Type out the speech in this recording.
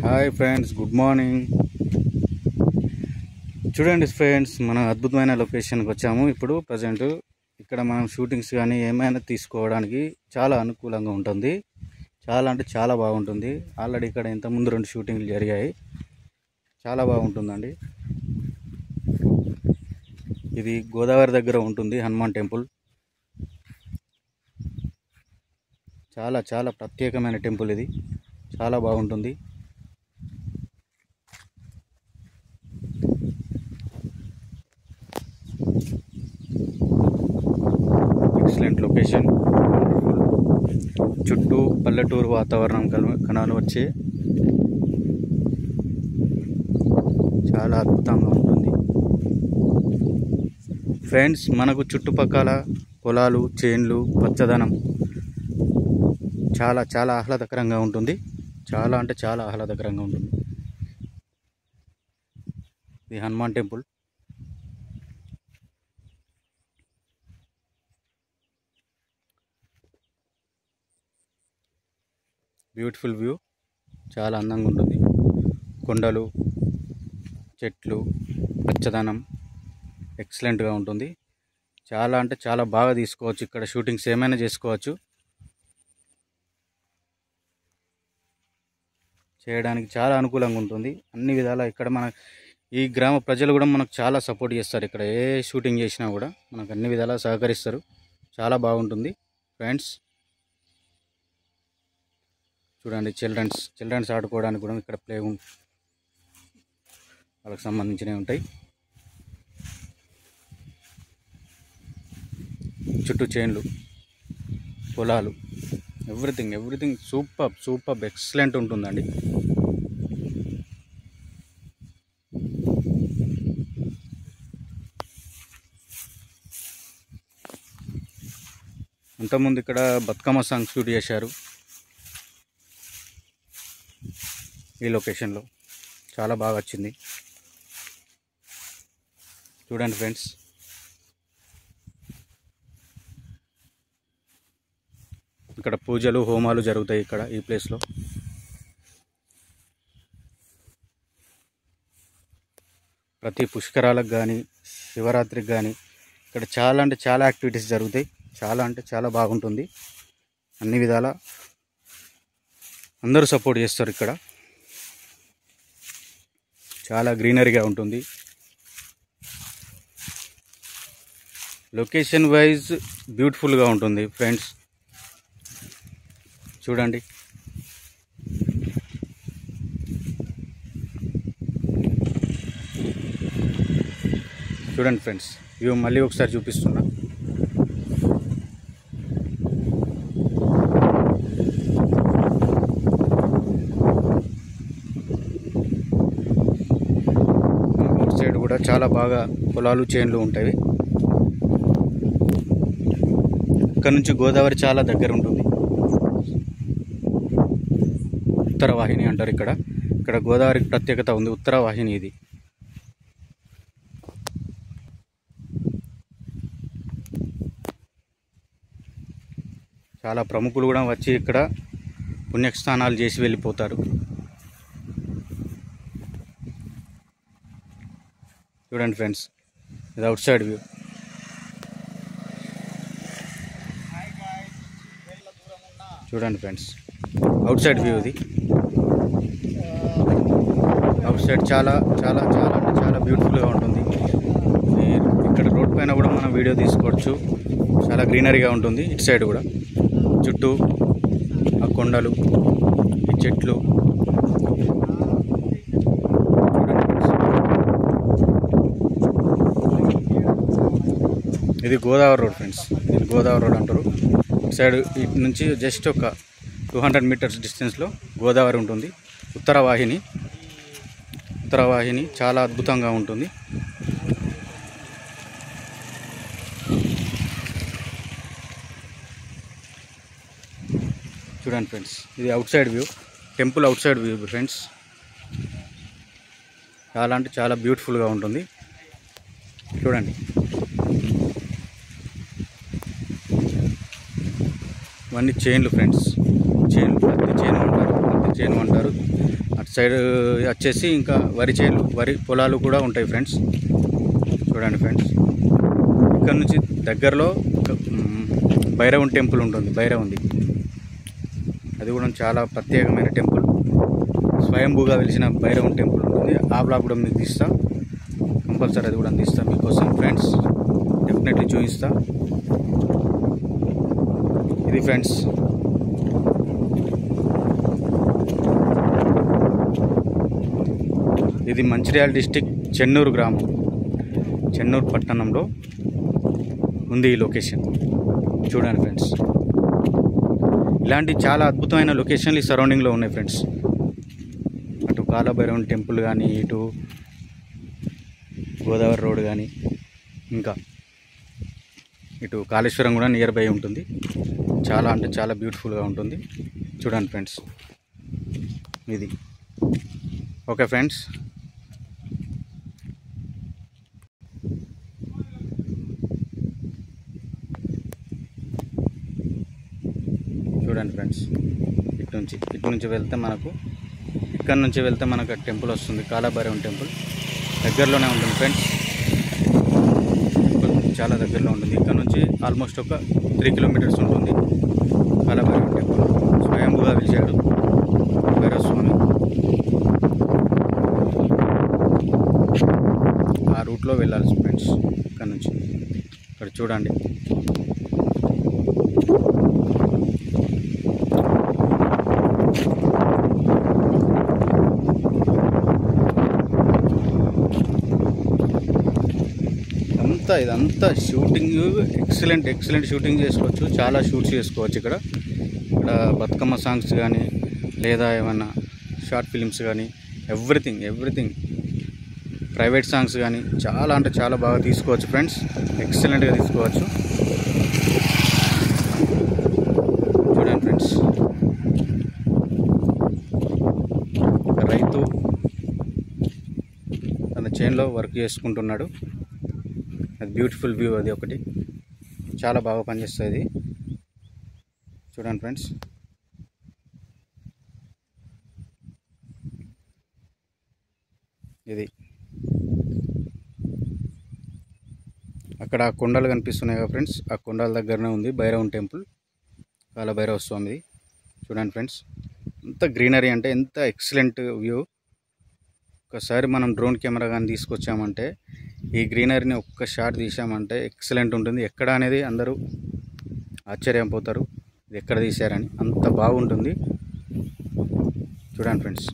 Hi friends, good morning. చూడండి friends, మనం అద్భుతమైన లొకేషన్కి వచ్చాము. ఇప్పుడు ప్రజెంట్ ఇక్కడ మనం షూటింగ్స్ కానీ ఏమైనా తీసుకోవడానికి చాలా అనుకూలంగా ఉంటుంది. చాలా అంటే చాలా బాగుంటుంది. ఆల్రెడీ ఇక్కడ ఇంతకుముందు 2 షూటింగ్లు జరిగాయి. చాలా బాగుంటుందండి. ఇది గోదావరి దగ్గర ఉంటుంది, హనుమాన్ టెంపుల్. చాలా చాలా ప్రత్యేకమైన టెంపుల్ ఇది. చాలా బాగుంటుంది. Excellent location, wonderful. చుట్టూ పల్లెటూరు వాతావరణం కనాలు వచ్చి చాలా అద్భుతంగా ఉంటుంది. ఫ్రెండ్స్, మనకు చుట్టుపక్కల పొలాలు, చేన్లు, పచ్చదనం చాలా చాలా ఆహ్లాదకరంగా ఉంటుంది. చాలా అంటే చాలా ఆహ్లాదకరంగా ఉంటుంది. ఇది హనుమాన్ టెంపుల్. బ్యూటిఫుల్ వ్యూ, చాలా అందంగా ఉంటుంది. కొండలు, చెట్లు, పచ్చదనం ఎక్సలెంట్గా ఉంటుంది. చాలా అంటే చాలా బాగా తీసుకోవచ్చు. ఇక్కడ షూటింగ్స్ ఏమైనా చేసుకోవచ్చు. చేయడానికి చాలా అనుకూలంగా ఉంటుంది అన్ని విధాలా. ఇక్కడ మన ఈ గ్రామ ప్రజలు కూడా మనకు చాలా సపోర్ట్ చేస్తారు. ఇక్కడ ఏ షూటింగ్ చేసినా కూడా మనకు అన్ని విధాలా సహకరిస్తారు. చాలా బాగుంటుంది ఫ్రెండ్స్. చూడండి, చిల్డ్రన్స్ ఆడుకోవడానికి కూడా ఇక్కడ ప్లే వాళ్ళకి సంబంధించినవి ఉంటాయి. చుట్టూ చేన్లు, పొలాలు, ఎవ్రీథింగ్ సూపర్ ఎక్సలెంట్ ఉంటుందండి. అంతకుముందు ఇక్కడ బతుకమ్మ సాంగ్ షూట్ చేశారు ఈ లొకేషన్లో. చాలా బాగా వచ్చింది. చూడండి ఫ్రెండ్స్, ఇక్కడ పూజలు, హోమాలు జరుగుతాయి ఇక్కడ ఈ ప్లేస్లో. ప్రతి పుష్కరాలకు కానీ, శివరాత్రికి కానీ ఇక్కడ చాలా అంటే చాలా యాక్టివిటీస్ జరుగుతాయి. చాలా అంటే చాలా బాగుంటుంది. అన్ని విధాలా అందరూ సపోర్ట్ చేస్తారు. ఇక్కడ చాలా గ్రీనరీగా ఉంటుంది. లొకేషన్ వైజ్ బ్యూటిఫుల్గా ఉంటుంది ఫ్రెండ్స్. చూడండి, ఫ్రెండ్స్, ఇవి మళ్ళీ ఒకసారి చూపిస్తున్నా. అవుట్ సైడ్ కూడా చాలా బాగా పొలాలు, చేన్లు ఉంటాయి. ఇక్కడ నుంచి గోదావరి చాలా దగ్గర ఉంటుంది. ఉత్తర వాహిని అంటారు. ఇక్కడ గోదావరికి ప్రత్యేకత ఉంది. ఉత్తర వాహిని ఇది. చాలా ప్రముఖులు కూడా వచ్చి ఇక్కడ పుణ్యస్నానాలు చేసి వెళ్ళిపోతారు. చూడండి ఫ్రెండ్స్, ఇది అవుట్ సైడ్ వ్యూ. చూడండి ఫ్రెండ్స్, అవుట్ సైడ్ వ్యూ ఇది. అవుట్ సైడ్ చాలా చాలా చాలా అంటే చాలా బ్యూటిఫుల్గా ఉంటుంది. ఇక్కడ రోడ్ పైన కూడా మనం వీడియో తీసుకోవచ్చు. చాలా గ్రీనరీగా ఉంటుంది. ఇటు సైడ్ కూడా చుట్టూ ఆ కొండలు, ఈ చెట్లు. ఇది గోదావరి రోడ్ ఫ్రెండ్స్. ఇది గోదావరి రోడ్ అంటారు. ఇటు సైడ్ ఇటు నుంచి జస్ట్ ఒక 200 మీటర్స్ డిస్టెన్స్లో గోదావరి ఉంటుంది. ఉత్తర వాహిని చాలా అద్భుతంగా ఉంటుంది. చూడండి ఫ్రెండ్స్, ఇది out side view, temple out side view friends. చాలా అంటే చాలా బ్యూటిఫుల్గా ఉంటుంది. చూడండి, ఇవన్నీ చైన్లు ఫ్రెండ్స్. చైన్, పత్తి చైన్ అంటారు. సైడ్ వచ్చేసి ఇంకా వరి పొలాలు కూడా ఉంటాయి ఫ్రెండ్స్. చూడండి ఫ్రెండ్స్, ఇక్కడ నుంచి దగ్గరలో భైరవుని టెంపుల్ ఉంటుంది. భైరవుంది, అది కూడా చాలా ప్రత్యేకమైన టెంపుల్. స్వయంభూగా వెలిసిన భైరవుని టెంపుల్ ఉంటుంది. ఆ బ్లాగ్ కూడా మీకు తీస్తా, కంపల్సరీ అది కూడా అందిస్తా మీకోసం ఫ్రెండ్స్. డెఫినెట్లీ చూపిస్తా. ఇది ఫ్రెండ్స్, ఇది మంచిర్యాల డిస్టిక్ చెన్నూరు గ్రామం, చెన్నూరు పట్టణంలో ఉంది ఈ లొకేషన్. చూడండి ఫ్రెండ్స్, ఇలాంటి చాలా అద్భుతమైన లొకేషన్లు ఈ సరౌండింగ్లో ఉన్నాయి ఫ్రెండ్స్. అటు కాలభైరవుని టెంపుల్ కానీ, ఇటు గోదావరి రోడ్ కానీ, ఇంకా ఇటు కాళేశ్వరం కూడా నియర్ బై ఉంటుంది. చాలా అంటే చాలా బ్యూటిఫుల్గా ఉంటుంది. చూడండి ఫ్రెండ్స్, ఇది ఓకే ఫ్రెండ్స్. చూడండి ఫ్రెండ్స్, ఇటు నుంచి వెళ్తే మనకు, ఇక్కడ నుంచి వెళ్తే మనకు టెంపుల్ వస్తుంది. కాలభైరవుని టెంపుల్ దగ్గరలోనే ఉంటుంది ఫ్రెండ్స్. చాలా దగ్గరలో ఉంటుంది. ఇక్కడ నుంచి ఆల్మోస్ట్ ఒక 3 కిలోమీటర్స్ ఉంటుంది కాలభైరవుని టెంపుల్. స్వయంభూగా వెలిశాడు భైరవ స్వామి. ఆ రూట్లో వెళ్ళాలి ఫ్రెండ్స్. ఇక్కడ నుంచి ఇక్కడ చూడండి, ఇదంతా షూటింగ్ ఎక్సలెంట్ షూటింగ్ చేసుకోవచ్చు. చాలా షూట్స్ చేసుకోవచ్చు ఇక్కడ బతుకమ్మ సాంగ్స్ కానీ, లేదా ఏమన్నా షార్ట్ ఫిలిమ్స్ కానీ, ఎవ్రీథింగ్ ప్రైవేట్ సాంగ్స్ కానీ చాలా అంటే చాలా బాగా తీసుకోవచ్చు ఫ్రెండ్స్. ఎక్సలెంట్గా తీసుకోవచ్చు. చూడండి ఫ్రెండ్స్, రైతు తన చేనులో వర్క్ చేసుకుంటున్నాడు. అది బ్యూటిఫుల్ వ్యూ, అది ఒకటి చాలా బాగా పనిచేస్తుంది. చూడండి ఫ్రెండ్స్, ఇది అక్కడ కొండలు కనిపిస్తున్నాయి కదా ఫ్రెండ్స్, ఆ కొండల దగ్గరనే ఉంది భైరవుని టెంపుల్, కాలభైరవ స్వామిది. చూడండి ఫ్రెండ్స్, ఎంత గ్రీనరీ అంటే ఎంత ఎక్సలెంట్ వ్యూ. ఒకసారి మనం డ్రోన్ కెమెరా కానీ తీసుకొచ్చామంటే, ఈ గ్రీనరీని ఒక్క షాట్ తీసామంటే ఎక్సలెంట్ ఉంటుంది. ఎక్కడ అనేది అందరూ ఆశ్చర్యపోతారు, ఇది ఎక్కడ తీశారని, అంత బాగుంటుంది. చూడండి ఫ్రెండ్స్.